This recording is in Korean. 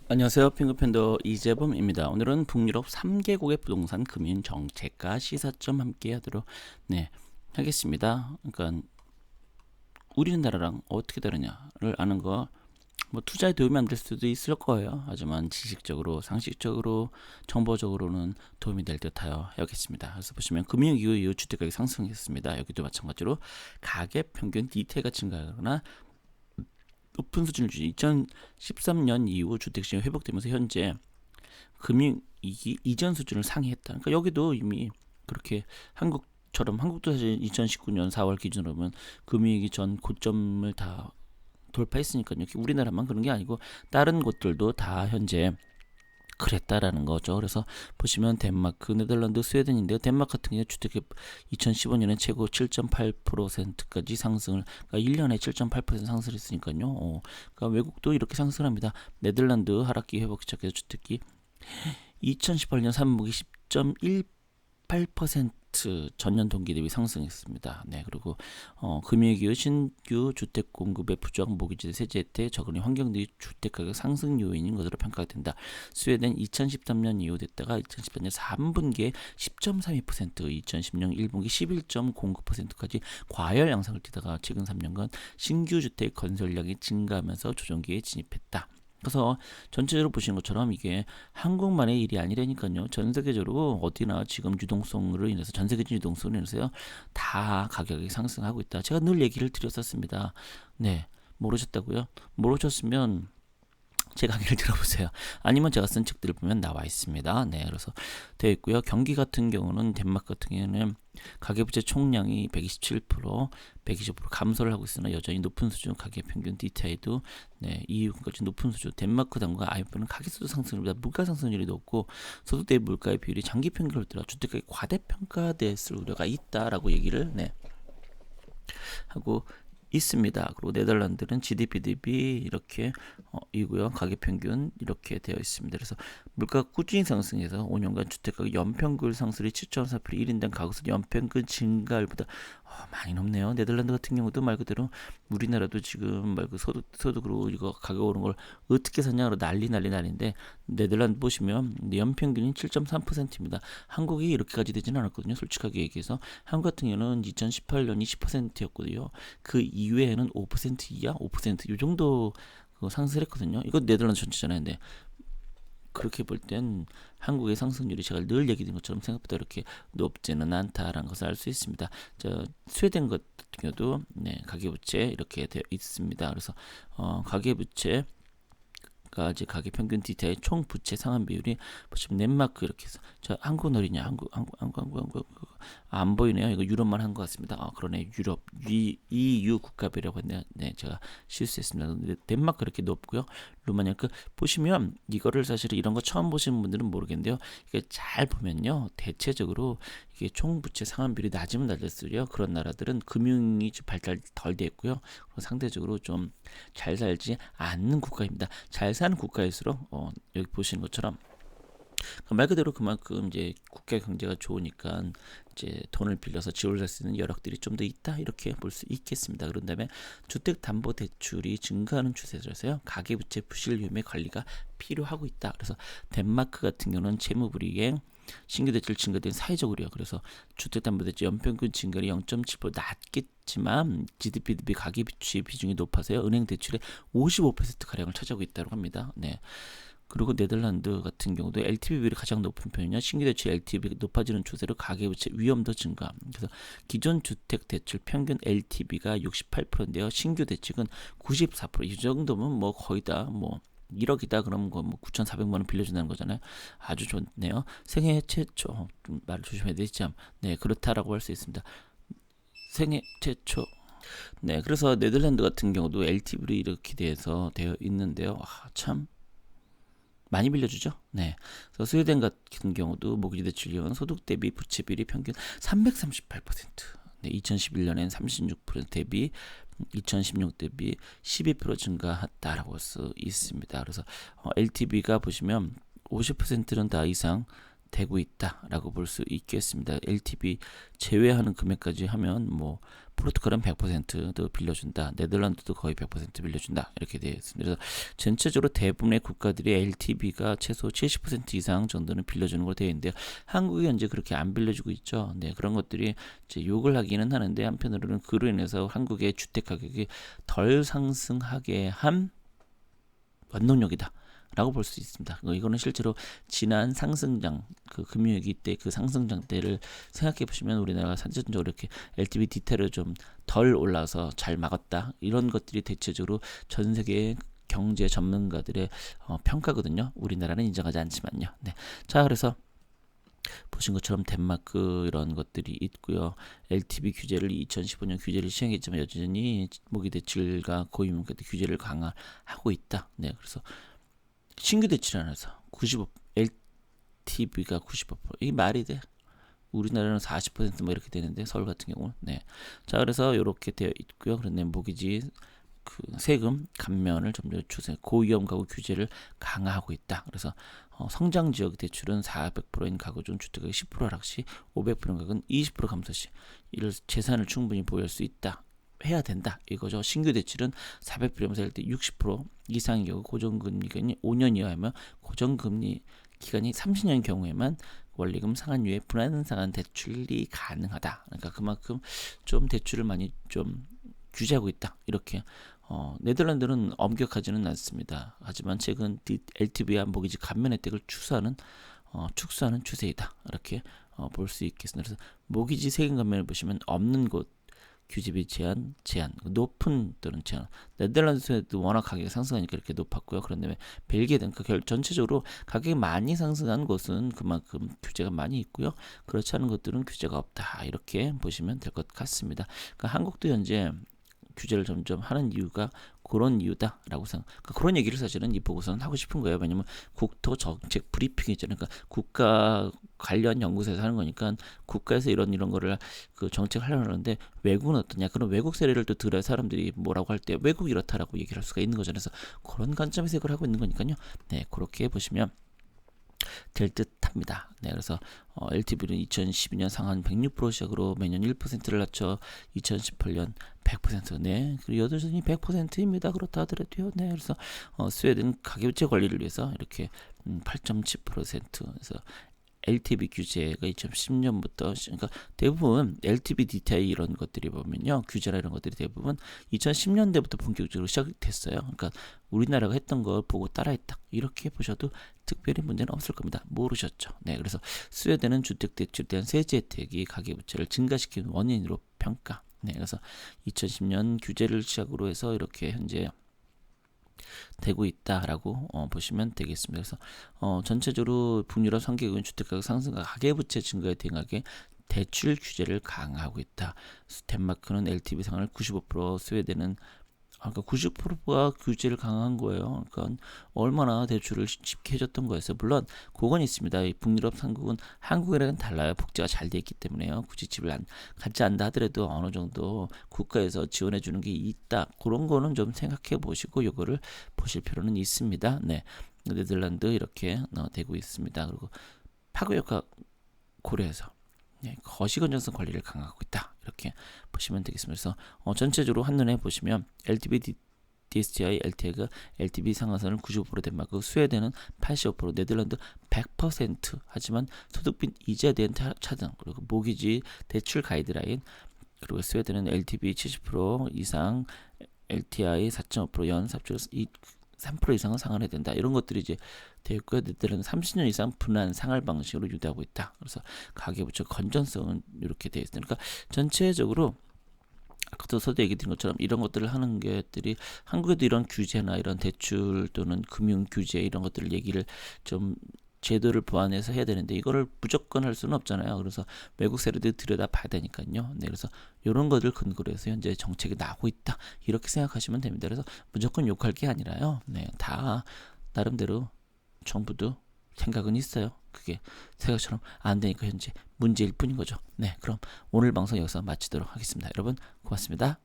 안녕하세요. 핑크팬더 이재범입니다. 오늘은 북유럽 3개국의 부동산 금융 정책과 시사점 함께 하도록 하겠습니다. 그러니까 우리나라랑 어떻게 다르냐를 아는 거, 뭐 투자에 도움이 안 될 수도 있을 거예요. 하지만 지식적으로, 상식적으로, 정보적으로는 도움이 될 듯하여 여겼습니다. 그래서 보시면 금융위기 이후 주택가격이 상승했습니다. 여기도 마찬가지로 가격 평균 디테일가 증가하거나 높은 수준을 유지. 2013년 이후 주택시장이 회복되면서 현재 금융위기 이전 수준을 상회했다. 그러니까 여기도 이미 그렇게 한국처럼, 한국도 사실 2019년 4월 기준으로 보면 금융위기 전 고점을 다 돌파했으니까요. 우리나라만 그런 게 아니고 다른 곳들도 다 현재 그랬다라는 거죠. 그래서 보시면 덴마크, 네덜란드, 스웨덴인데요. 덴마크 같은 경우에 주택이 2015년에 최고 7.8%까지 상승을, 그러니까 1년에 7.8% 상승했으니까요. 그러니까 외국도 이렇게 상승합니다. 네덜란드 하락기 회복 시작해서 주택이 2018년 3분기 10.18% 전년 동기 대비 상승했습니다. 네, 그리고 금융위기 신규 주택 공급의 부족, 모기지 세제 혜택, 저금리 환경 등이 주택 가격 상승 요인인 것으로 평가가 된다. 스웨덴 2013년 이후 됐다가 2018년 3분기에 10.32%, 2016년 1분기 11.09%까지 과열 양상을 띠다가 최근 3년간 신규 주택 건설량이 증가하면서 조정기에 진입했다. 그래서 전체적으로 보시는 것처럼 이게 한국만의 일이 아니라니까요. 전 세계적으로 어디나 지금 유동성으로 인해서, 전 세계적인 유동성으로 인해서요, 다 가격이 상승하고 있다. 제가 늘 얘기를 드렸었습니다. 네, 모르셨다고요? 모르셨으면 제 강의를 들어보세요. 아니면 제가 쓴 책들을 보면 나와 있습니다. 네, 그래서 되어 있고요. 경기 같은 경우는, 덴마크 같은 경우는 가계부채 총량이 127%, 120% 감소를 하고 있으나 여전히 높은 수준, 가계 평균 DTI도 이후까지 높은 수준. 덴마크 당과 IMF는 가계수도 상승률보다 물가 상승률이 높고 소득 대비 물가의 비율이 장기 평균을 들어 주택가격이 과대평가됐을 우려가 있다라고 얘기를 하고 있습니다. 그리고 네덜란드는 GDP 대비 이렇게 이고요. 가격 평균 이렇게 되어 있습니다. 그래서 물가가 꾸준히 상승해서 5년간 주택가격 연평균 상승률이 7.4%, 1인당 가구수 연평균 증가율보다 많이 높네요. 네덜란드 같은 경우도 말 그대로 우리나라도 지금 말그 소득으로 이거 가격 오른 걸 어떻게 샀냐로 난리인데, 네덜란드 보시면 연평균이 7.3%입니다. 한국이 이렇게까지 되지는 않았거든요. 솔직하게 얘기해서 한국 같은 경우는 2018년 20%였거든요. 그 이외에는 5% 이하, 5%이 정도 상승했거든요. 이거 네덜란드 전체잖아요. 근데 그렇게 볼 땐 한국의 상승률이 제가 늘 얘기드린 것처럼 생각보다 이렇게 높지는 않다라는 것을 알 수 있습니다. 스웨덴 같은 경우도 가계부채 이렇게 되어 있습니다. 그래서 가계부채 이제 가계 평균 DTI 총 부채 상환 비율이 보시면 덴마크 이렇게 해서, 한국은 어디냐, 한국 안 보이네요. 이거 유럽만 한 것 같습니다. 그러네. 유럽 EU 국가별이라고 했네요. 네, 제가 실수했습니다. 덴마크 이렇게 높고요. 루마니아 보시면 이거를 사실 이런 거 처음 보시는 분들은 모르겠는데요. 이게 잘 보면요, 대체적으로 이게 총 부채 상환 비율이 낮으면 낮을수록 그런 나라들은 금융이 좀 발달 덜 돼 있고요. 상대적으로 좀 잘 살지 않는 국가입니다. 잘 사는 국가일수록 여기 보시는 것처럼 말 그대로 그만큼 이제 국가 경제가 좋으니까 이제 돈을 빌려서 집을 살 수 있는 여력들이 좀 더 있다, 이렇게 볼 수 있겠습니다. 그런 다음에 주택담보대출이 증가하는 추세라서요, 가계부채 부실 위험의 관리가 필요하고 있다. 그래서 덴마크 같은 경우는 채무불이행, 신규 대출 증가된 사회적 우려, 그래서 주택담보대출 연평균 증가율이 0.7% 낮겠지만 GDP 대비 가계부채 비중이 높아서요, 은행 대출의 55% 가량을 차지하고 있다고 합니다. 네. 그리고 네덜란드 같은 경우도 LTV 비율이 가장 높은 편이냐, 신규 대출 LTV가 높아지는 추세로 가계부채 위험도 증가. 그래서 기존 주택 대출 평균 LTV가 68%인데요, 신규 대출은 94%. 이 정도면 뭐 거의 다 1억이다 그러면 뭐 9,400만 원 빌려준다는 거잖아요. 아주 좋네요. 생애 최초, 좀 말을 조심해야 되지 참. 네, 그렇다라고 할 수 있습니다. 생애 최초. 네, 그래서 네덜란드 같은 경우도 LTV로 이렇게 되어 있는데요. 참 많이 빌려주죠. 네. 그래서 스웨덴 같은 경우도 모기지 대출료는 소득 대비 부채 비율이 평균 338%. 네, 2011년엔 36% 대비 2016 대비 12% 증가했다라고 할 수 있습니다. 그래서 LTV가 보시면 50%는 다 이상 되고 있다라고 볼 수 있겠습니다. LTV 제외하는 금액까지 하면 뭐 포르투갈은 100%도 빌려준다. 네덜란드도 거의 100% 빌려준다. 이렇게 되어 있습니다. 그래서 전체적으로 대부분의 국가들이 LTV가 최소 70% 이상 정도는 빌려주는 걸로 되어 있는데요. 한국이 현재 그렇게 안 빌려주고 있죠. 네, 그런 것들이 이제 욕을 하기는 하는데 한편으로는 그로 인해서 한국의 주택 가격이 덜 상승하게 한 원동력이다. 라고 볼 수 있습니다. 이거는 실제로 지난 상승장, 그 금융위기 때 그 상승장 때를 생각해 보시면 우리나라가 선천적으로 이렇게 LTV 디테일을 좀 덜 올라서 잘 막았다. 이런 것들이 대체적으로 전 세계 경제 전문가들의 평가거든요. 우리나라는 인정하지 않지만요. 네. 자, 그래서 보신 것처럼 덴마크 이런 것들이 있고요. LTV 규제를 2015년 규제를 시행했지만 여전히 모기 대출과 고위험가 규제를 강화하고 있다. 네, 그래서 신규 대출 안에서 95 LTV가 95% 이게 말이 돼? 우리나라는 40%뭐 이렇게 되는데 서울 같은 경우는 네. 자, 그래서 이렇게 되어 있고요. 그런데 모기지 그 세금 감면을 점점 추세 고위험 가구 규제를 강화하고 있다. 그래서 성장 지역 대출은 400%인 가구 중 주택가격 10% 하락 시 500%인 가구는 20% 감소 시 이를 재산을 충분히 보유할 수 있다. 해야 된다 이거죠. 신규 대출은 400%면서 할 때 60% 이상의 경우 고정금리 기간이 5년 이하면 고정금리 기간이 30년인 경우에만 원리금 상환 이후에 불안상환 대출이 가능하다. 그러니까 그만큼 좀 대출을 많이 좀 규제하고 있다. 이렇게 네덜란드는 엄격하지는 않습니다. 하지만 최근 LTV와 모기지 감면 혜택을 축소하는 추세이다. 이렇게 볼 수 있겠습니다. 그래서 모기지 세금 감면을 보시면 없는 곳 규제비 제한, 높은 또는 제한. 네덜란드에도 워낙 가격이 상승하니까 이렇게 높았고요. 그런데 벨기에 등 전체적으로 가격이 많이 상승한 곳은 그만큼 규제가 많이 있고요. 그렇지 않은 것들은 규제가 없다. 이렇게 보시면 될 것 같습니다. 그러니까 한국도 현재 규제를 점점 하는 이유가 그런 이유다라고 생각. 그러니까 그런 얘기를 사실은 이 보고서는 하고 싶은 거예요. 왜냐면 국토 정책 브리핑이잖아요. 그러니까 국가 관련 연구소에서 하는 거니까 국가에서 이런 거를 그 정책을 하려고 하는데 외국은 어떠냐? 그런 외국 사례를 또 들어야 사람들이 뭐라고 할 때 외국 이렇다라고 얘기를 할 수가 있는 거잖아요. 그래서 그런 관점에서 이걸 하고 있는 거니까요. 네, 그렇게 보시면 될 듯합니다. 네, 그래서 LTV는 2012년 상한 106% 시작으로 매년 1%를 낮춰 2018년 100%. 네, 그리고 여전히 100%입니다. 그렇다 하더라도요. 네, 그래서 스웨덴 가계부채 관리를 위해서 이렇게 8.7%. 그래서 LTV 규제가 2010년부터 그러니까 대부분 LTV DTI 이런 것들이 보면요 규제나 이런 것들이 대부분 2010년대부터 본격적으로 시작됐어요. 그러니까 우리나라가 했던 걸 보고 따라했다 이렇게 보셔도 특별히 문제는 없을 겁니다. 모르셨죠? 네, 그래서 스웨덴은 주택대출에 대한 세제 혜택이 가계부채를 증가시키는 원인으로 평가. 네, 그래서 2010년 규제를 시작으로 해서 이렇게 현재 되고 있다라고 보시면 되겠습니다. 그래서 전체적으로 북유럽 3개국은 주택가격 상승과 가계부채 증가에 대응하게 대출 규제를 강화하고 있다. 덴마크는 LTV 상한을 95%, 스웨덴은 그러니까 90%가 규제를 강화한 거예요. 그러니까 얼마나 대출을 쉽게 해줬던 거였어요. 물론 그건 있습니다. 이 북유럽 3국은 한국이랑은 달라요. 복지가 잘 돼 있기 때문에요. 굳이 집을 갖지 않다 하더라도 어느 정도 국가에서 지원해 주는 게 있다. 그런 거는 좀 생각해 보시고 이거를 보실 필요는 있습니다. 네, 네덜란드 이렇게 되고 있습니다. 그리고 파급 효과 고려해서 네, 거시건전성 관리를 강화하고 있다. 이렇게 보시면 되겠습니다. 그래서 전체적으로 한눈에 보시면 LTV, DSTI, LTI가 LTV 상한선을 95% 덴마크, 스웨덴은 85%, 네덜란드 100% 하지만 소득 빈 이자에 대한 차등 그리고 모기지 대출 가이드라인 그리고 스웨덴은 LTV 70% 이상, LTI 4.5% 연삽출 3% 이상은 상환해야 된다. 이런 것들이 이제 되어 있고요. 네덜란드 30년 이상 분할 상할 방식으로 유도하고 있다. 그래서 가계부채 건전성은 이렇게 되어 있습니다. 그러니까 전체적으로 아까도 서두 얘기 드린 것처럼 이런 것들을 하는 것들이 한국에도 이런 규제나 이런 대출 또는 금융 규제 이런 것들을 얘기를 좀 제도를 보완해서 해야 되는데 이거를 무조건 할 수는 없잖아요. 그래서 외국 사례들 들여다 봐야 되니까요. 네, 그래서 이런 것들 근거로 해서 현재 정책이 나오고 있다 이렇게 생각하시면 됩니다. 그래서 무조건 욕할 게 아니라요. 네, 다 나름대로 정부도 생각은 있어요. 그게 생각처럼 안 되니까 현재 문제일 뿐인 거죠. 네, 그럼 오늘 방송 여기서 마치도록 하겠습니다. 여러분 고맙습니다.